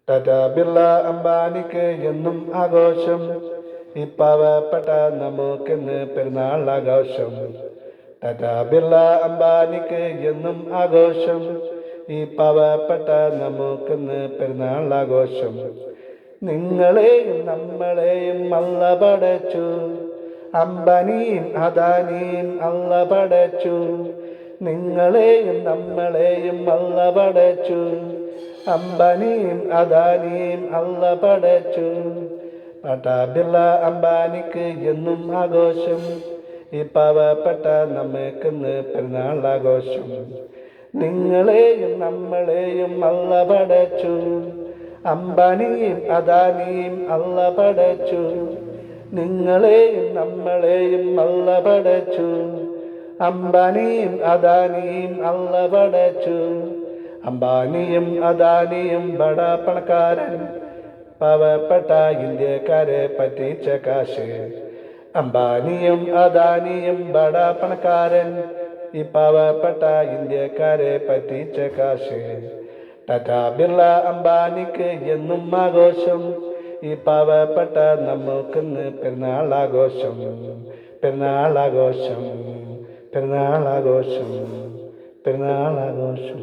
ടാറ്റാ ബിർള അംബാനിക്ക് എന്നും ആഘോഷം, ഈ പാവപ്പെട്ട നമുക്കിന്ന് പെരുന്നാൾ ആഘോഷം. ടാറ്റാ ബിർള അംബാനിക്ക് എന്നും ആഘോഷം, ഈ പാവപ്പെട്ട നമുക്കിന്ന് പെരുന്നാൾ ആഘോഷം. നിങ്ങളെയും നമ്മളെയും അല്ല പടച്ചു, അംബാനിയും അദാനിയും അല്ല പടച്ചു. നിങ്ങളെയും നമ്മളെയും അല്ല പടച്ചു, അംബാനിയും അദാനിയും അല്ല പടച്ചു. ടാറ്റാ ബിർള അംബാനിക്ക് എന്നും ആഘോഷം, ഈ പാവപ്പെട്ട നമുക്കിന്ന് പെരുന്നാൾ ആഘോഷം. നിങ്ങളെയും നമ്മളെയും അല്ല പടച്ചു, അംബാനിയും അദാനിയും അല്ല പടച്ചു. നിങ്ങളെയും നമ്മളെയും അല്ല പടച്ചു, അംബാനിയും അദാനിയും അല്ല പടച്ചു. അംബാനിയും അദാനിയും ബട പണക്കാരൻ, പാവപ്പെട്ട ഇന്ത്യക്കാരെ പറ്റിച്ച കാശ്. അംബാനിയും അദാനിയും ബട പണക്കാരൻ, ഈ പാവപ്പെട്ട ഇന്ത്യക്കാരെ പറ്റിച്ച കാശ്. ടാറ്റാ ബിർള അംബാനിക്ക് എന്നും ആഘോഷം, ഈ പാവപ്പെട്ട നമുക്കിന്ന് പെരുന്നാൾ ആഘോഷം. പെരുന്നാൾ ആഘോഷം, പെരുന്നാൾ ആഘോഷം, പെരുന്നാൾ ആഘോഷം.